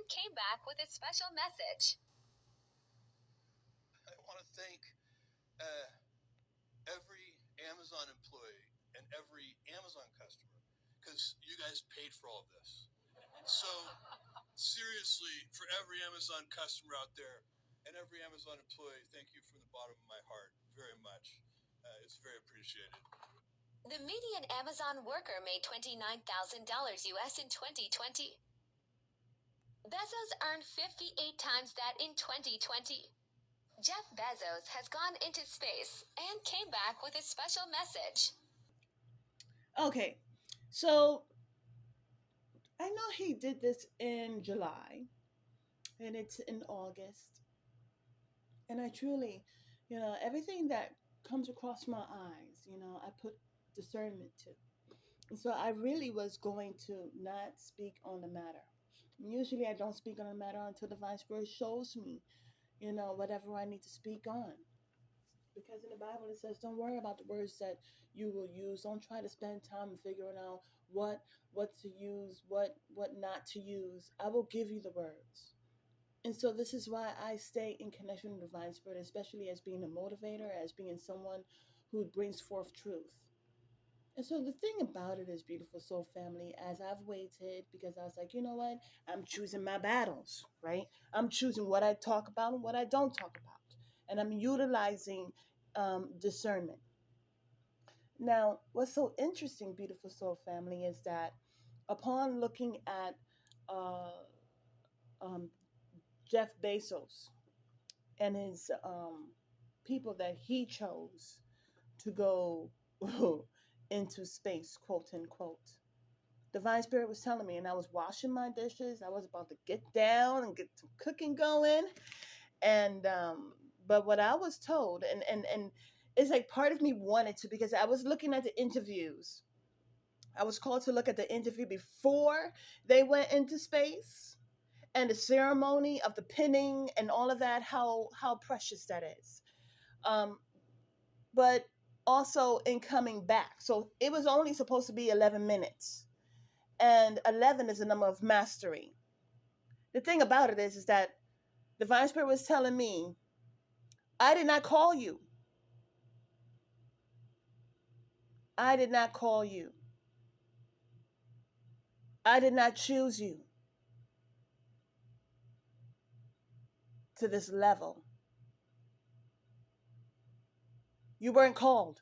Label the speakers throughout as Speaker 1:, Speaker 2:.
Speaker 1: and came back with a special message.
Speaker 2: I want to thank uh, every Amazon employee and every Amazon customer because you guys paid for all of this. So, seriously, for every Amazon customer out there and every Amazon employee, thank you from the bottom of my heart very much. It's very appreciated.
Speaker 1: The median Amazon worker made $29,000 US in 2020. Bezos earned 58 times that in 2020. Jeff Bezos has gone into space and came back with a special message.
Speaker 3: Okay, so I know he did this in July, and it's in August, and I truly, everything that comes across my eyes, I put discernment to. And so I really was going to not speak on the matter. Usually I don't speak on the matter until the Vice Spirit shows me, whatever I need to speak on. Because in the Bible it says, don't worry about the words that you will use. Don't try to spend time figuring out what to use, what not to use. I will give you the words. And so this is why I stay in connection with the Divine Spirit, especially as being a motivator, as being someone who brings forth truth. And so the thing about it is, beautiful soul family, as I've waited, because I was like, you know what? I'm choosing my battles, right? I'm choosing what I talk about and what I don't talk about. And I'm utilizing discernment. Now, what's so interesting, beautiful soul family, is that upon looking at uh, um, Jeff Bezos and his people that he chose to go into space, quote unquote, Divine Spirit was telling me, and I was washing my dishes. I was about to get down and get some cooking going. And but what I was told, and it's like part of me wanted to, because I was looking at the interviews. I was called to look at the interview before they went into space, and the ceremony of the pinning and all of that, how precious that is. Um, but also in coming back. So it was only supposed to be 11 minutes. And 11 is a number of mastery. The thing about it is that the Divine Spirit was telling me, I did not call you. I did not call you. I did not choose you to this level. You weren't called.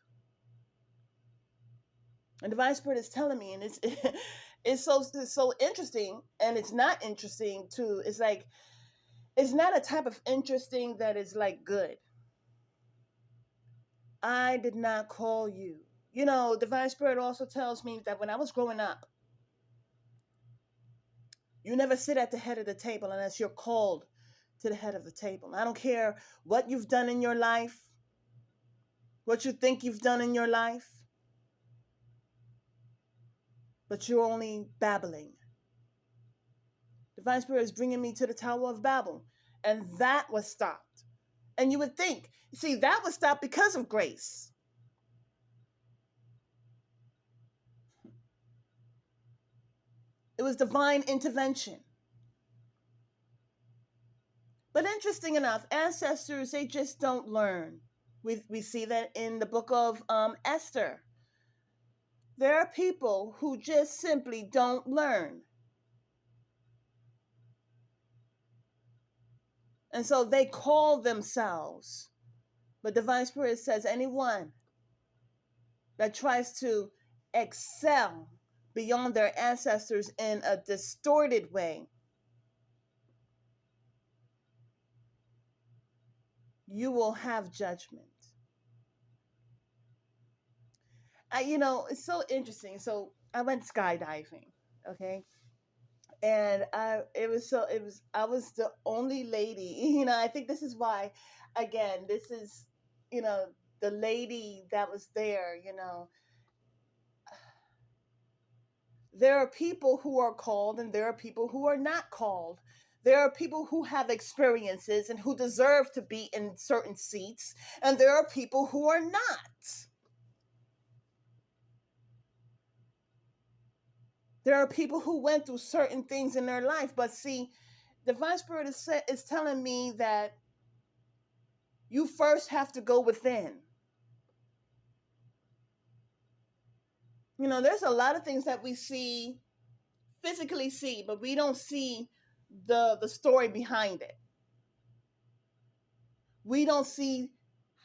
Speaker 3: And the Divine Spirit is telling me, and it's it's so interesting, and it's not interesting too. It's like it's not a type of interesting that is like good. I did not call you. Divine Spirit also tells me that when I was growing up, you never sit at the head of the table unless you're called to the head of the table. I don't care what you've done in your life, what you think you've done in your life, but you're only babbling. Divine Spirit is bringing me to the Tower of Babel, and that was stopped. And you would think, see, that was stopped because of grace. It was divine intervention. But interesting enough, ancestors, they just don't learn. We see that in the book of Esther. There are people who just simply don't learn. And so they call themselves. But Divine Spirit says anyone that tries to excel beyond their ancestors in a distorted way, you will have judgment. It's so interesting. So I went skydiving, okay? And I was the only lady. I think this is why, again, this is, you know, the lady that was there, there are people who are called and there are people who are not called. There are people who have experiences and who deserve to be in certain seats, and there are people who are not. There are people who went through certain things in their life, but see, Divine Spirit is telling me that you first have to go within. There's a lot of things that we physically see, but we don't see the story behind it. We don't see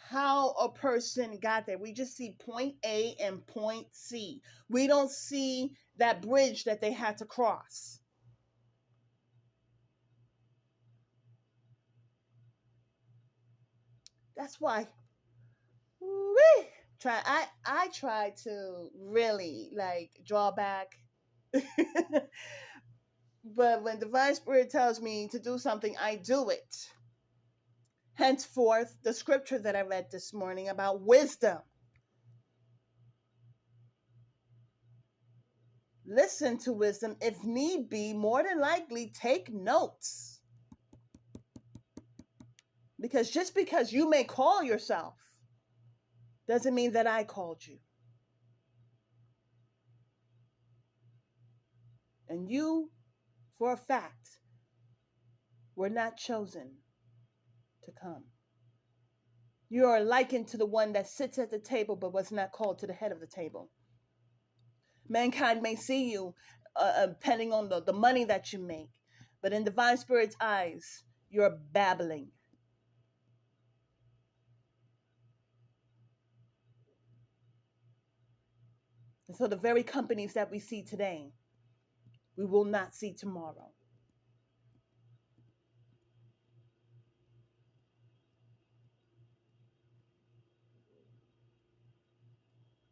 Speaker 3: how a person got there. We just see point A and point C. We don't see that bridge that they had to cross. That's why wee, I try to really like draw back. But when divine spirit tells me to do something, I do it. Henceforth, the scripture that I read this morning about wisdom. Listen to wisdom. If need be, more than likely, take notes. Because just because you may call yourself doesn't mean that I called you. And you, for a fact, were not chosen to come. You are likened to the one that sits at the table but was not called to the head of the table. Mankind may see you depending on the money that you make, but in divine spirit's eyes, you're babbling. And so the very companies that we see today, we will not see tomorrow.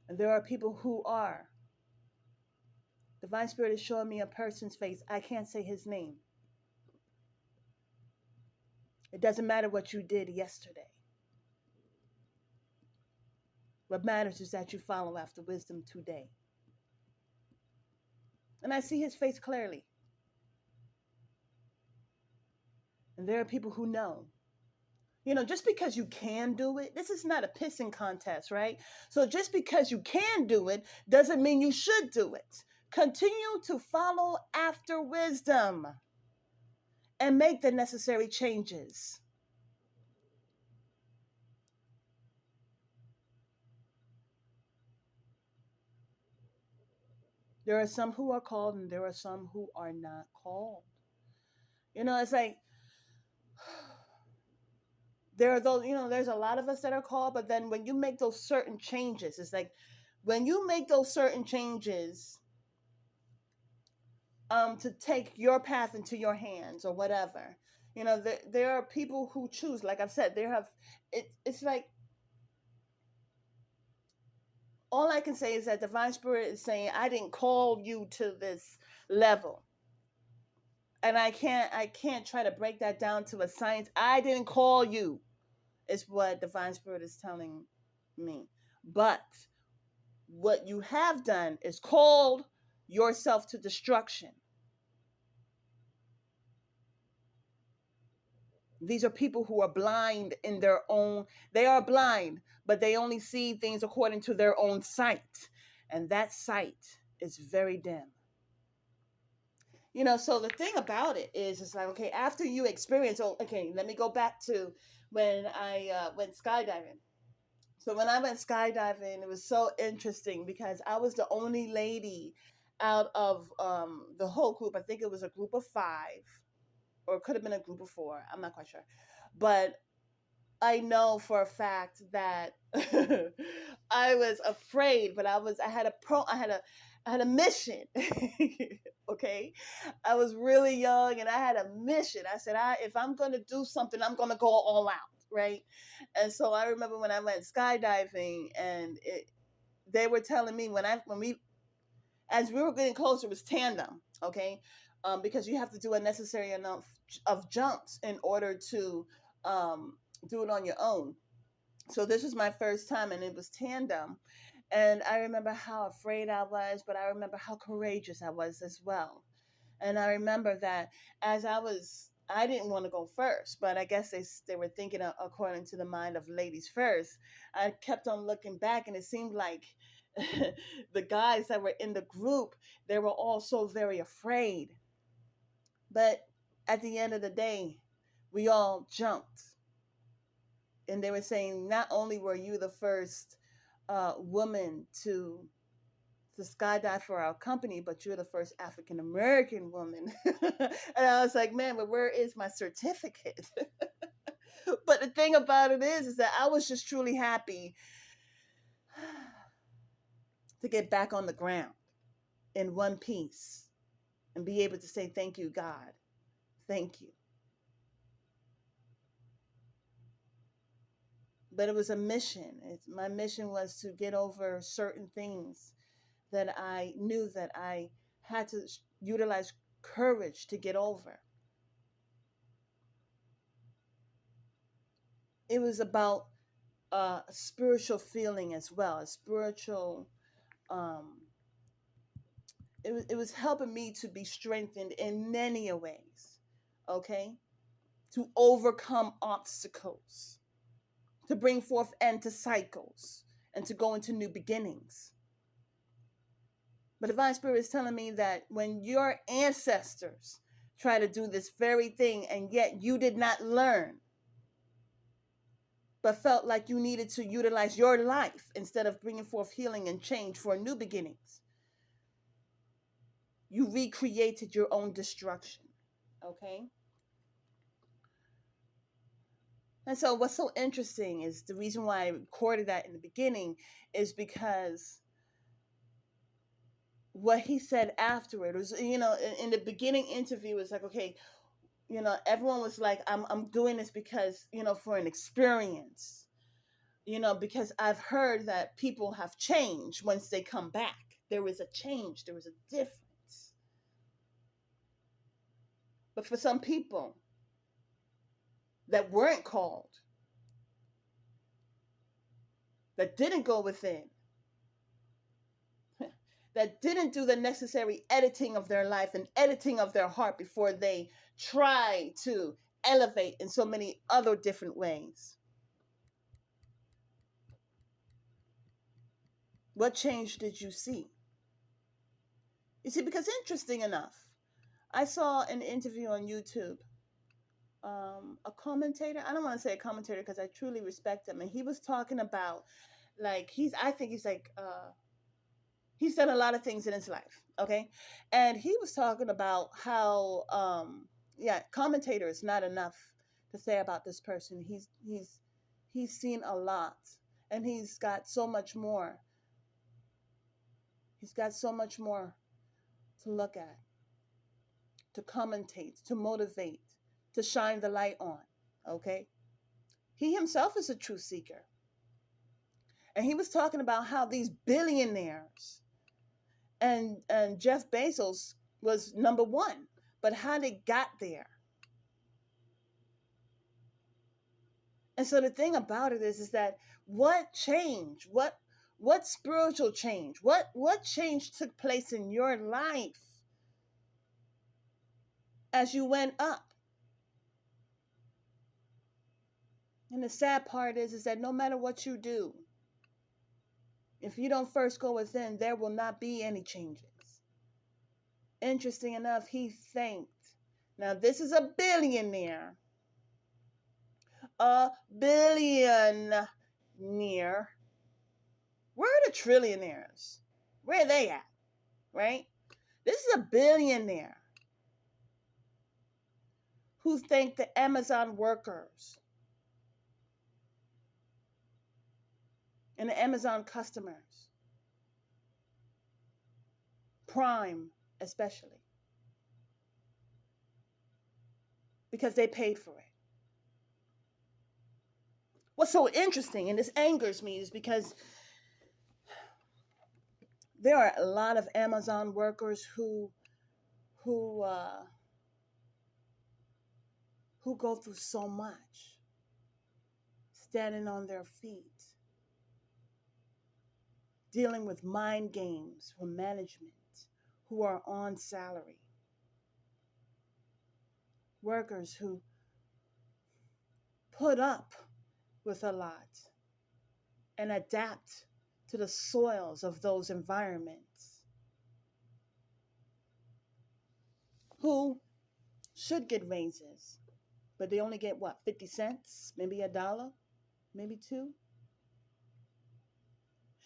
Speaker 3: And there are people who are. Divine Spirit is showing me a person's face. I can't say his name. It doesn't matter what you did yesterday. What matters is that you follow after wisdom today. And I see his face clearly. And there are people who know. Just because you can do it, this is not a pissing contest, right? So just because you can do it doesn't mean you should do it. Continue to follow after wisdom and make the necessary changes. There are some who are called and there are some who are not called. It's like there are those, there's a lot of us that are called, but then when you make those certain changes, it's like when you make those certain changes to take your path into your hands or whatever, there are people who choose, like I've said, it's like all I can say is that divine spirit is saying, I didn't call you to this level. And I can't try to break that down to a science. I didn't call you, is what divine spirit is telling me. But what you have done is called yourself to destruction. These are people who are blind in their own, they are blind, but they only see things according to their own sight. And that sight is very dim. So the thing about it is, it's like, okay, after you experience, okay, let me go back to when I went skydiving. So when I went skydiving, it was so interesting because I was the only lady out of the whole group. I think it was a group of 5, or it could have been a group of 4. I'm not quite sure. But I know for a fact that I was afraid, but I had a mission. Okay, I was really young and I had a mission. I said, if I'm gonna do something, I'm gonna go all out, right? And so I remember when I went skydiving, and they were telling me as we were getting closer, it was tandem, okay, because you have to do a necessary enough of jumps in order to do it on your own. So this was my first time, and it was tandem. And I remember how afraid I was, but I remember how courageous I was as well. And I remember that I didn't want to go first, but I guess they were thinking according to the mind of ladies first. I kept on looking back, and it seemed like the guys that were in the group, they were all so very afraid. But at the end of the day, we all jumped. And they were saying not only were you the first woman to skydive for our company, but you're the first African American woman. And I was like, man, but where is my certificate? But the thing about it is that I was just truly happy to get back on the ground in one piece and be able to say, thank you, God. Thank you. But it was a mission. My mission was to get over certain things that I knew that I had to utilize courage to get over. It was about a spiritual feeling as well, a spiritual. Um, it was helping me to be strengthened in many ways, okay, to overcome obstacles, to bring forth end to cycles, and to go into new beginnings. But Divine Spirit is telling me that when your ancestors try to do this very thing and yet you did not learn, but felt like you needed to utilize your life instead of bringing forth healing and change for new beginnings, you recreated your own destruction. Okay? And so what's so interesting is the reason why I recorded that in the beginning is because what he said afterward was, in the beginning interview, was like, okay, everyone was like, I'm doing this because, for an experience, because I've heard that people have changed once they come back. There was a change, there was a difference. But for some people that weren't called, that didn't go within, that didn't do the necessary editing of their life and editing of their heart before they try to elevate in so many other different ways. What change did you see? You see, because interesting enough, I saw an interview on YouTube. A commentator, I don't want to say a commentator because I truly respect him, and he was talking about, like, I think he's like, he's done a lot of things in his life, okay? And he was talking about how, commentator is not enough to say about this person. He's seen a lot, and he's got so much more. He's got so much more to look at, to commentate, to motivate, to shine the light on, okay? He himself is a truth seeker. And he was talking about how these billionaires, and Jeff Bezos was number one, but how they got there. And so the thing about it is that what change, what spiritual change, what change took place in your life as you went up? And the sad part is that no matter what you do, if you don't first go within, there will not be any changes. Interesting enough, he thanked. Now, this is a billionaire. A billionaire. Where are the trillionaires? Where are they at? Right? This is a billionaire who thanked the Amazon workers and the Amazon customers, Prime especially, because they paid for it. What's so interesting, and this angers me, is because there are a lot of Amazon workers who go through so much, standing on their feet, dealing with mind games from management, who are on salary, workers who put up with a lot and adapt to the soils of those environments, who should get raises, but they only get what, 50 cents, maybe a dollar, maybe two.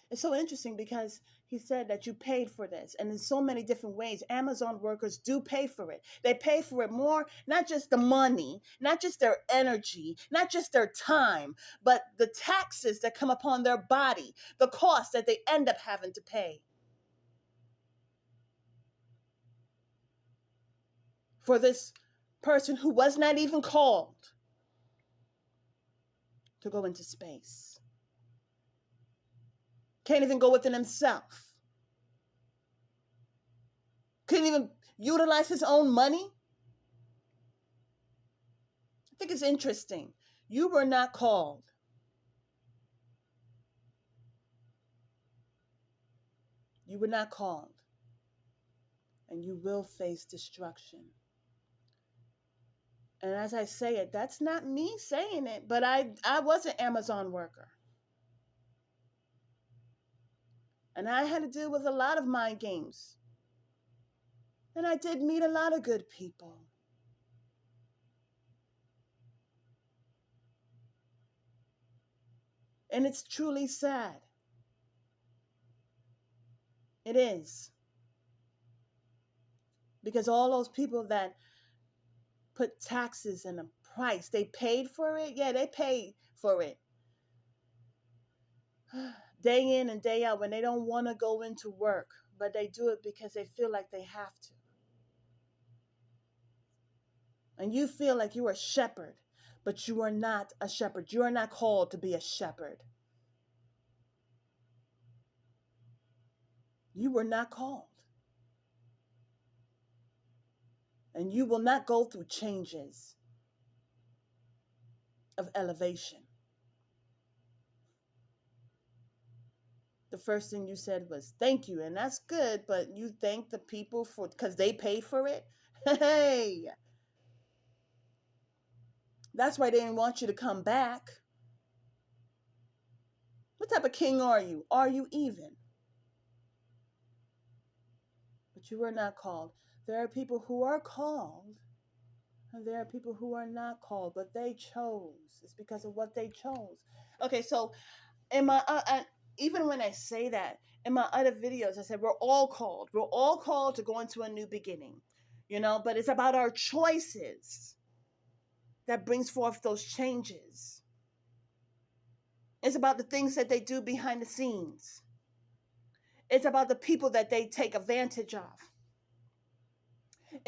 Speaker 3: It's so interesting because he said that you paid for this, and in so many different ways Amazon workers do pay for it. They pay for it more, not just the money, not just their energy, not just their time, but the taxes that come upon their body, the cost that they end up having to pay for this person who was not even called to go into space, can't even go within himself, couldn't even utilize his own money. I think it's interesting. You were not called. You were not called, and you will face destruction. And as I say it, that's not me saying it, but I was an Amazon worker. And I had to deal with a lot of mind games. And I did meet a lot of good people. And it's truly sad. It is. Because all those people that put taxes and a price, they paid for it. Yeah, they paid for it. Day in and day out when they don't want to go into work, but they do it because they feel like they have to. And you feel like you're a shepherd, but you are not a shepherd. You are not called to be a shepherd. You were not called. And you will not go through changes of elevation. The first thing you said was thank you, and that's good, but you thank the people for because they paid for it. Hey, that's why they didn't want you to come back. What type of king are you? Are you even? But you were not called. There are people who are called, and there are people who are not called, but they chose. It's because of what they chose. Okay, so in my even when I say that in my other videos, I said we're all called. We're all called to go into a new beginning, but it's about our choices that brings forth those changes. It's about the things that they do behind the scenes. It's about the people that they take advantage of.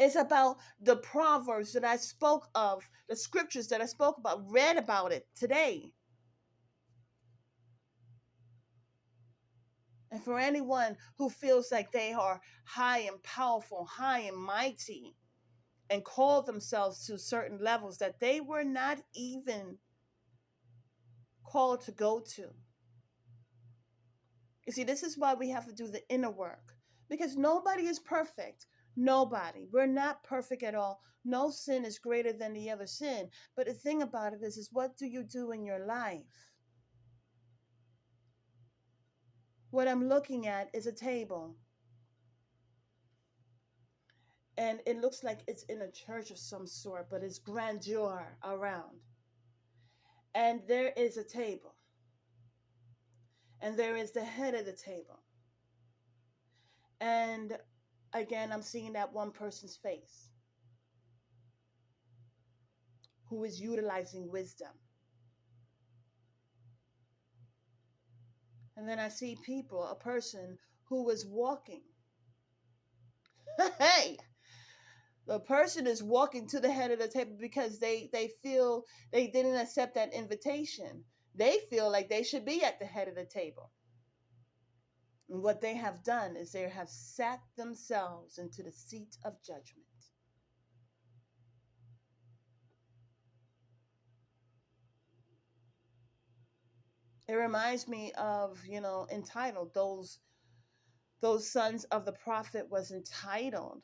Speaker 3: It's about the proverbs that I spoke of, the scriptures that I spoke about, read about it today. And for anyone who feels like they are high and powerful, high and mighty, and call themselves to certain levels that they were not even called to go to. You see, this is why we have to do the inner work. Because nobody is perfect. Nobody. We're not perfect at all. No sin is greater than the other sin. But the thing about it is what do you do in your life? What I'm looking at is a table. And it looks like it's in a church of some sort, but it's grandeur around. And there is a table. And there is the head of the table. And again, I'm seeing that one person's face who is utilizing wisdom. And then I see people, a person who was walking. Hey, the person is walking to the head of the table because they feel they didn't accept that invitation. They feel like they should be at the head of the table. And what they have done is they have sat themselves into the seat of judgment. It reminds me of, entitled, those sons of the prophet was entitled.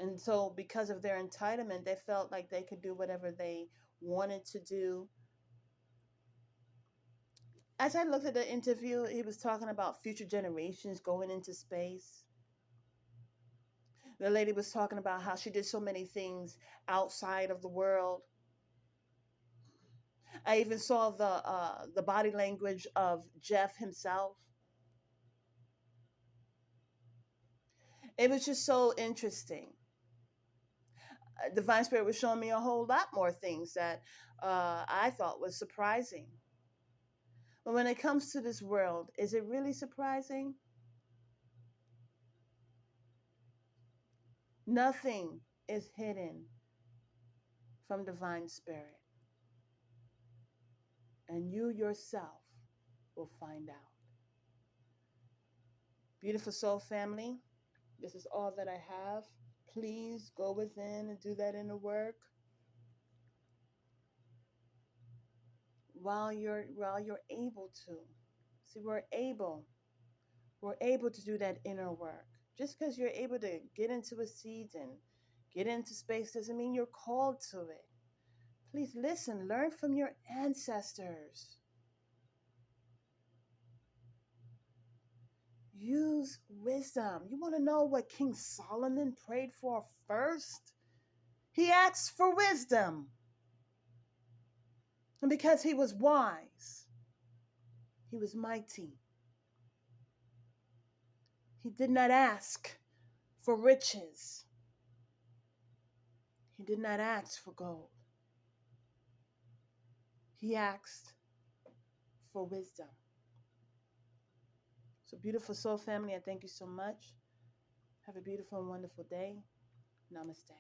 Speaker 3: And so because of their entitlement, they felt like they could do whatever they wanted to do. As I looked at the interview, he was talking about future generations going into space. The lady was talking about how she did so many things outside of the world. I even saw the body language of Jeff himself. It was just so interesting. Divine Spirit was showing me a whole lot more things that I thought was surprising. But when it comes to this world, is it really surprising? Nothing is hidden from Divine Spirit, and you yourself will find out. Beautiful soul family, this is all that I have. Please go within and do that inner work while you're able to. See, we're able to do that inner work. Just because you're able to get into a seat and get into space doesn't mean you're called to it. Please listen, learn from your ancestors. Use wisdom. You want to know what King Solomon prayed for first? He asked for wisdom. And because he was wise, he was mighty. He did not ask for riches. He did not ask for gold. He asked for wisdom. So, beautiful soul family, I thank you so much. Have a beautiful and wonderful day. Namaste.